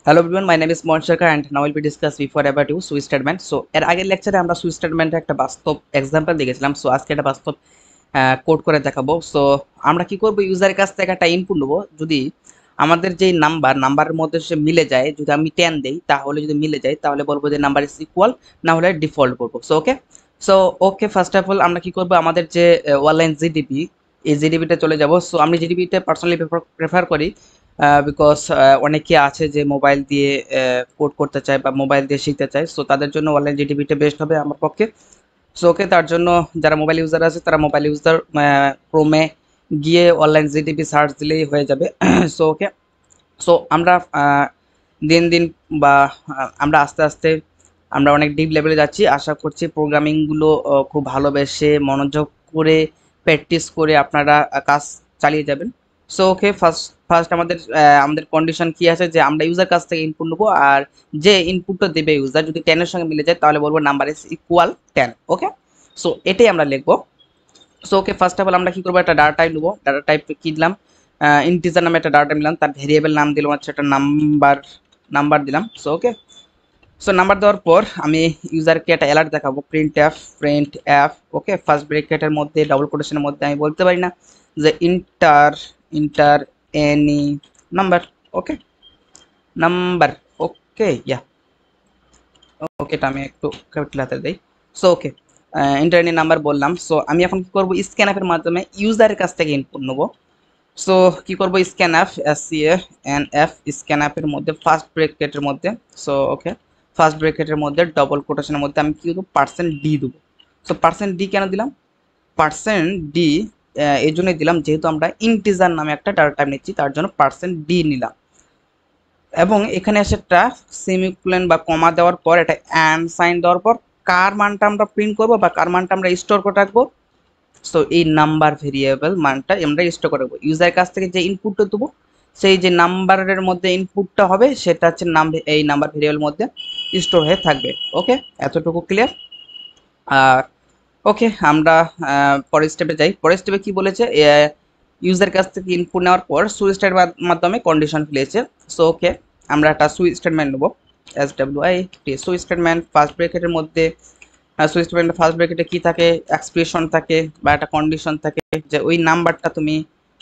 Hello everyone, my name is Mohan Shakar and now we'll be discuss before about you switch statement. So এর আগের লেকচারে আমরা switch স্টেটমেন্টের একটা বাস্তব এক্সাম্পল দেখেছিলাম। সো আজকে একটা বাস্তব কোড করে দেখাবো। সো আমরা কি করব, ইউজারের কাছ থেকে একটা ইনপুট নেবো। যদি আমাদের যে নাম্বারের মধ্যে সে মিলে যায়, যদি আমি 10 দেই তাহলে যদি মিলে যায় তাহলে বলবো যে নাম্বার ইজ ইকুয়াল, না হলে ডিফল্ট করবো। So okay first of all আমরা কি করবো, আমাদের যে অনলাইন জিডিপি, এই জিডিপিটা চলে যাব। সো আমি জিডিপিটা পার্সোনালি প্রেফার করি বিকজ অনেকে আছে যে মোবাইল দিয়ে কোড করতে চায় বা মোবাইল দিয়ে শিখতে চায়। সো তাদের জন্য অনলাইন জিডিপিটা বেস্ট হবে আমার পক্ষে। সো তার জন্য যারা মোবাইল ইউজার আছে তারা মোবাইল ইউজার ক্রোমে গিয়ে অনলাইন জিডিপি সার্চ দিলেই হয়ে যাবে। সো সো আমরা দিন দিন বা আমরা আস্তে আস্তে আমরা অনেক ডিপ লেভেলে যাচ্ছি। আশা করছি প্রোগ্রামিংগুলো খুব ভালোবেসে মনোযোগ করে প্র্যাকটিস করে আপনারা কাজ চালিয়ে যাবেন। সো ফার্স্ট আমাদের কন্ডিশন কি আছে, যে আমরা ইউজার কাছ থেকে ইনপুট নেবো, আর যে ইনপুটটা দেবে ইউজার যদি 10 এর সঙ্গে মিলে যায় তাহলে বলবো number is equal 10। Okay, so এটাই আমরা লিখবো। সো ফার্স্ট অফ অল আমরা কি করবো, একটা ডাটা টাইপ নেবো। ডাটা টাইপ কি দিলাম, ইন্টিজার নামে একটা ডাটা টাইপ নিলাম, তার ভেরিয়েবল নাম দিলাম হচ্ছে একটা নাম্বার দিলাম। সো নাম্বার দেওয়ার পর আমি ইউজারকে একটা অ্যালার্ট দেখাবো, প্রিন্ট এফ। ওকে, ফার্স্ট ব্রেকেটের মধ্যে ডাবল কোটেশনের মধ্যে আমি বলতে পারি না যে ইন্টার এনি নাম্বার। ওকে, নাম্বার। ওকে, এটা আমি একটু ক্যাপিটাল হাতে দিই। সো ইন্টার এনি নাম্বার বললাম। সো আমি এখন কি করবো, স্ক্যান অ্যাপের মাধ্যমে ইউজারের কাছ থেকে ইনপুট নেবো। সো কি করবো, স্ক্যান অ্যাপ, SCANF, স্ক্যান অ্যাপের মধ্যে ফার্স্ট ব্রেকেটের মধ্যে। সো ফার্স্ট ব্রেকেটের মধ্যে ডবল কোটেশনের মধ্যে আমি কি দেবো, %d দেবো। সো %d কেন দিলাম, %d এই জন্যই দিলাম যেহেতু আমরা ইন্টিজার নামে একটা ডাটা টাইপ নিচ্ছি, তার জন্য %d নিলাম। এবং এখানে এসে একটা সেমিকোলন বা কমা দেওয়ার পর একটা অ্যান্ড সাইন দেওয়ার পর কার মানটা আমরা প্রিন্ট করবো বা কার মানটা আমরা স্টোর করে রাখবো। সো এই নাম্বার ভেরিয়েবল মানটা আমরা স্টোর করে রাখবো। ইউজারের কাছ থেকে যে ইনপুটটা দেবো, সেই যে নাম্বারের মধ্যে ইনপুটটা হবে সেটা হচ্ছে এই নাম্বার ভেরিয়েবলের মধ্যে স্টোর হয়ে থাকবে। ওকে, এতটুকু ক্লিয়ার। আর আমরা পরের স্টেপে যাই। পরের স্টেপে কি বলেছে, ইউজার কাছ থেকে ইনপুট নেওয়ার পর সুইচ স্টেটমেন্টের মাধ্যমে কন্ডিশন ফেলেছে। সো আমরা একটা সুইচ স্টেটমেন্ট নেবো, সুইচ স্টেটমেন্ট ফার্স্ট ব্র্যাকেটের মধ্যে। সুইচ স্টেটমেন্টের ফার্স্ট ব্র্যাকেটে কি থাকে, এক্সপ্রেশন থাকে বা একটা কন্ডিশন থাকে যে ওই নাম্বারটা তুমি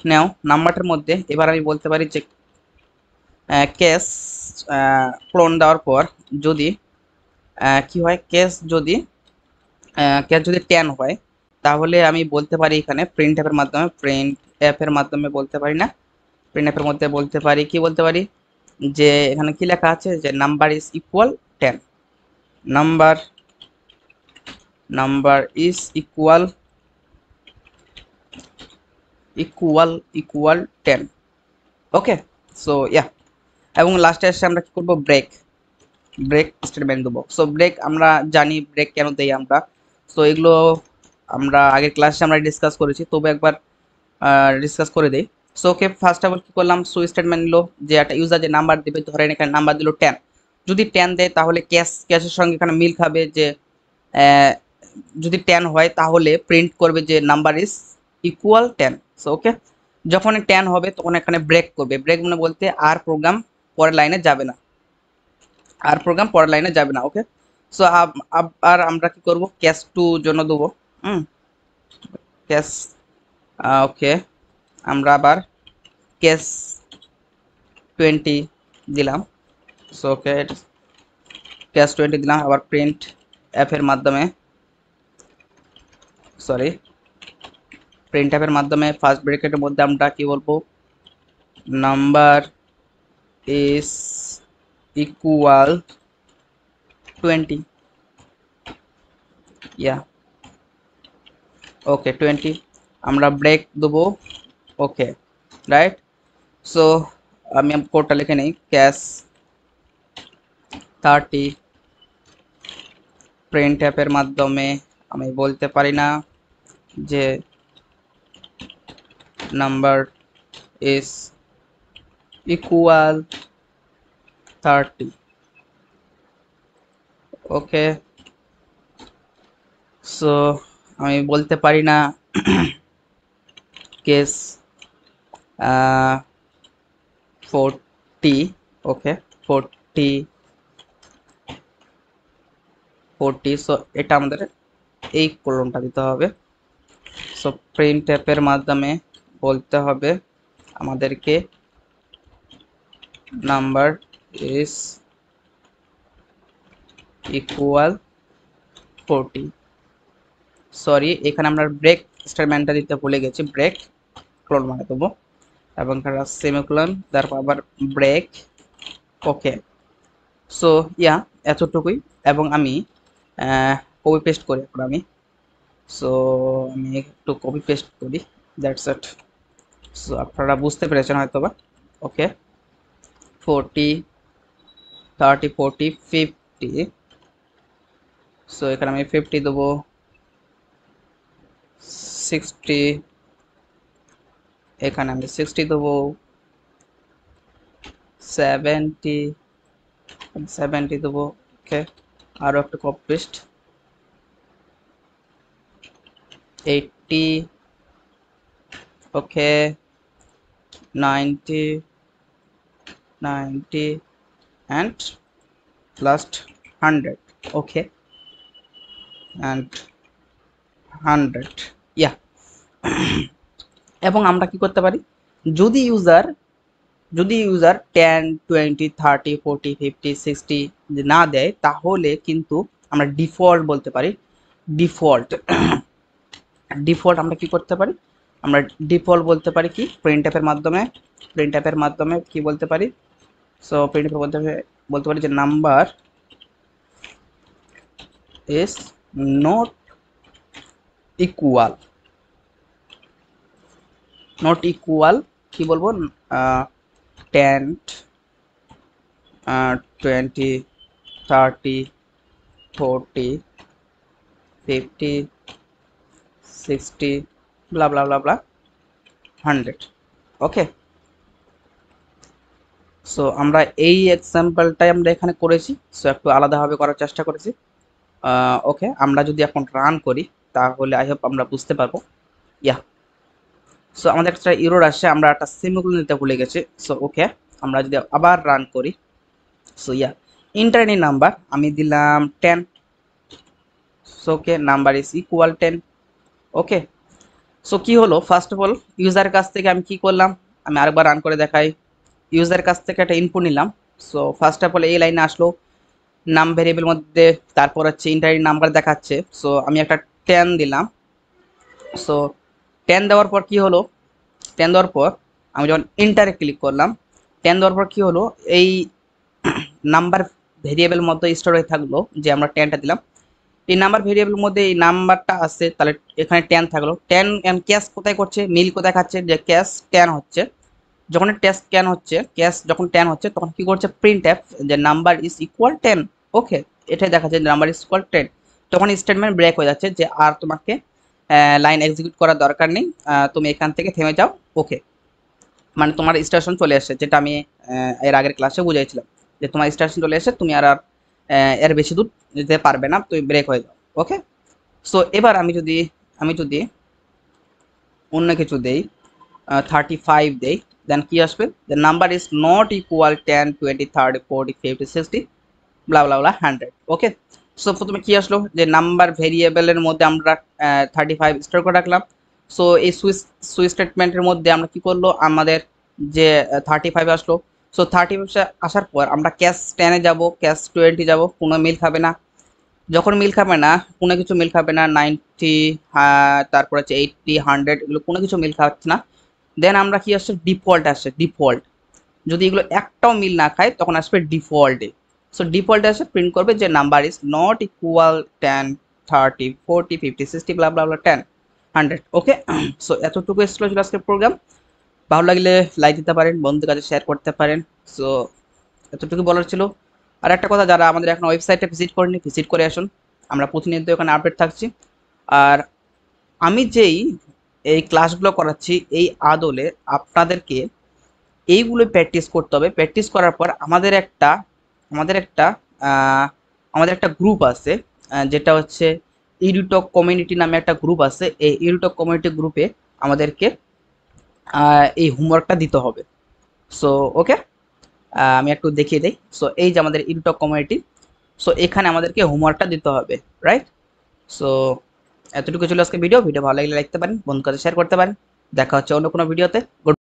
নাও। নাম্বারটার মধ্যে এবার আমি বলতে পারি যে কেস ক্লোন দেওয়ার পর যদি কি হয়, কেস যদি 10 হয় তাহলে আমি বলতে পারি এখানে প্রিন্ট অ্যাপের মাধ্যমে বলতে পারি না, প্রিন্ট অ্যাপের মধ্যে বলতে পারি, কি বলতে পারি, যে এখানে কি লেখা আছে যে number is equal 10, number is equal 10। Okay, so এবং লাস্টে এসে আমরা কি করবো, ব্রেক স্টেটমেন্ট দেবো। সো ব্রেক আমরা জানি ব্রেক কেন দেই আমরা। সো এগুলো আমরা আগের ক্লাসে আমরা ডিসকাস করেছি, তবে একবার ডিসকাস করে দেই। সো ফার্স্ট অফ অল কি করলাম, সুইচ স্টেটমেন্ট নিলো, যে একটা ইউজার যে নাম্বার দেবে, ধরেন এখানে নাম্বার দিল 10। যদি 10 দেয় তাহলে ক্যাশের সঙ্গে এখানে মিল খাবে, যে যদি 10 হয় তাহলে প্রিন্ট করবে যে নাম্বার ইজ ইকুয়াল 10। সো যখন 10 হবে তখন এখানে ব্রেক করবে। ব্রেক মানে বলতে আর প্রোগ্রাম পরের লাইনে যাবে না, ওকে। সো আর আমরা কি করব, ক্যাশ 2 জন্য দেবো, ক্যাশ। ওকে, আমরা আবার ক্যাশ 20 দিলাম। সো ক্যাশ 20 দিলাম। আবার প্রিন্ট অ্যাপের মাধ্যমে ফার্স্ট ব্র্যাকেটের মধ্যে আমরা কি বলবো, নাম্বার ইজ ইকুয়াল 20। ওকে 20 আমরা ব্রেক দেবো। ওকে, রাইট। সো আমি কোডটা লিখে নিই, ক্যাশ 30 প্রিন্ট অ্যাপের মাধ্যমে আমি বলতে পারি না যে number is equal 30। Okay, so আমি বলতে পারি না কেস 40। ওকে, 40 40। সো এটা আমাদের এই কলমটা দিতে হবে। সো প্রিন্টএফ এর মাধ্যমে বলতে হবে আমাদেরকে নাম্বার ইজ ইকুয়াল 40। সরি, এখানে আমরা ব্রেক স্টেটমেন্টটা দিতে ভুলে গেছি, ব্রেক ক্লোন মানে দেবো এবং এখানে সেমিকোলন, তারপর আবার ব্রেক। ওকে, সো ইয়া এতটুকুই। এবং আমি কপি পেস্ট করি এখন আমি। সো আমি একটু কপি পেস্ট করি, দ্যাটস ইট। সো আপনারা বুঝতে পেরেছেন হয়তো বা। ওকে, 40 30 40 50। সো এখানে আমি 50 দেবো, 60 এখানে আমি 60 দেবো, 70 70 দেবো। ওকে, আরও একটা copy paste, 80। Okay, 90 90 and last 100। Okay, and 100। Yeah এবং আমরা কি করতে পারি, যদি ইউজার 10 20 30 40 50 60 না দেয়, তাহলে কিন্তু আমরা ডিফল্ট বলতে পারি। ডিফল্ট ডিফল্ট আমরা কি করতে পারি, আমরা ডিফল্ট বলতে পারি কি প্রিন্টএফের মাধ্যমে কি বলতে পারি। সো প্রিন্টএফ বলতে পারি যে নাম্বার ইজ নট ইকুয়াল, কি বলবো, 10 20 30 40 50 60 blah blah blah blah 100। ওকে, সো আমরা এই এক্সাম্পলটাই আমরা এখানে করেছি। সো একটু আলাদাভাবে করার চেষ্টা করেছি। ওকে, আমরা যদি এখন রান করি তাহলে আই হোপ আমরা বুঝতে পারবো। ইয়া, সো আমাদের একটা ইরর আসছে, আমরা একটা সেমিকোলন দিতে ভুলে গেছি। সো ওকে, আমরা যদি আবার রান করি, সো ইয়া ইন্টারনি নাম্বার আমি দিলাম 10। So okay, number is equal 10। Okay, so কি হলো, ফার্স্ট অফ অল ইউজারের কাছ থেকে আমি কি করলাম, আমি আরেকবার রান করে দেখাই। ইউজারের কাছ থেকে একটা ইনপুট নিলাম। সো ফার্স্ট অফ অল এই লাইনে আসলো নাম ভেরিয়েবল মধ্যে, তারপর হচ্ছে ইন্টারনি নাম্বার দেখাচ্ছে। সো আমি একটা 10 দিলাম। সো 10 দেওয়ার পর কি হলো, 10 দেওয়ার পর আমি যখন ইন্টারে ক্লিক করলাম, 10 দেওয়ার পর কি হলো, এই নাম্বার ভেরিয়েবল মধ্যে স্টোর হয়ে থাকলো যে আমরা 10টা দিলাম। এই নাম্বার ভেরিয়েবলের মধ্যে এই নাম্বারটা আছে, তাহলে এখানে 10 থাকলো। 10 ক্যাশ কোথায় করছে, মিল কোথায় খাচ্ছে, যে ক্যাশ 10 হচ্ছে। যখন ক্যাশ যখন 10 হচ্ছে, তখন কি করছে প্রিন্টএফ যে নাম্বার ইজ ইকুয়াল 10। ওকে, এটাই দেখাচ্ছে যে নাম্বার ইজ ইকুয়াল 10। তখন স্টেটমেন্ট ব্রেক হয়ে যাচ্ছে যে আর তোমাকে লাইন এক্সিকিউট করার দরকার নেই, তুমি এখান থেকে থেমে যাও। ওকে, মানে তোমার স্টেশন চলে আসছে, যেটা আমি এর আগের ক্লাসে বুঝাইছিলাম যে তোমার স্টেশন চলে এসে তুমি আর এর বেশি দূর যেতে পারবে না, তুমি ব্রেক হয়ে যাও। ওকে, সো এবার আমি যদি অন্য কিছু দেই, 35 দেই, দেন কি আসবে, the number is not equal 10 20 30 40 50 60 blah blah blah 100। Okay, so প্রথমে কি আসলো, যে নাম্বার ভেরিয়েবলের মধ্যে আমরা 35 স্টোর করে রাখলাম। সো এই সুইচ স্টেটমেন্টের মধ্যে আমরা কি করলো, আমাদের যে 35 আসলো। সো 35 আসার পর আমরা ক্যাশ 10-এ যাবো, ক্যাশ 20 যাব, কোনো মিল খাবে না। যখন মিল খাবে না, কোনো কিছু মিল খাবে না, 90 তারপর হচ্ছে 80 100 এগুলো কোনো কিছু মিল খাচ্ছে না, দেন আমরা কি আসছে, ডিফল্ট আসছে। ডিফল্ট যদি এগুলো একটাও মিল না খায়, তখন আসবে ডিফল্টে। সো ডিফল্টে আসে প্রিন্ট করবে যে number is not equal 10 30 40 50 60 blah blah blah 10 100। Okay, so এতটুকু ছিল আজকের প্রোগ্রাম। ভালো লাগলে লাইক দিতে পারেন, বন্ধুদের কাছে শেয়ার করতে পারেন। সো এতটুকু বলার ছিল। আর একটা কথা, যারা আমাদের এখন ওয়েবসাইটে ভিজিট করেনি, ভিজিট করে আসুন, আমরা প্রতিনিয়ত এখানে আপডেট থাকছি। আর আমি যেই এই ক্লাসগুলো করাচ্ছি, এই আদলে আপনাদেরকে এইগুলো প্র্যাকটিস করতে হবে। প্র্যাকটিস করার পর আমাদের একটা আমাদের একটা গ্রুপ আছে, যেটা হচ্ছে ইউটিউব কমিউনিটি নামে একটা গ্রুপ আছে। এই ইউটিউব কমিউনিটি গ্রুপে আমাদেরকে এই হোমওয়ার্কটা দিতে হবে। সো ওকে, আমি একটু দেখিয়ে দিই। সো এই যে আমাদের ইনটক কমিউনিটি, সো এখানে আমাদেরকে হোমওয়ার্কটা দিতে হবে, রাইট? সো এতটুকু ছিল আজকে ভিডিও ভালো লাগলে লাইক করতে পারেন, বন্ধুদের সাথে শেয়ার করতে পারেন। দেখা হচ্ছে অন্য কোনো ভিডিওতে। গুড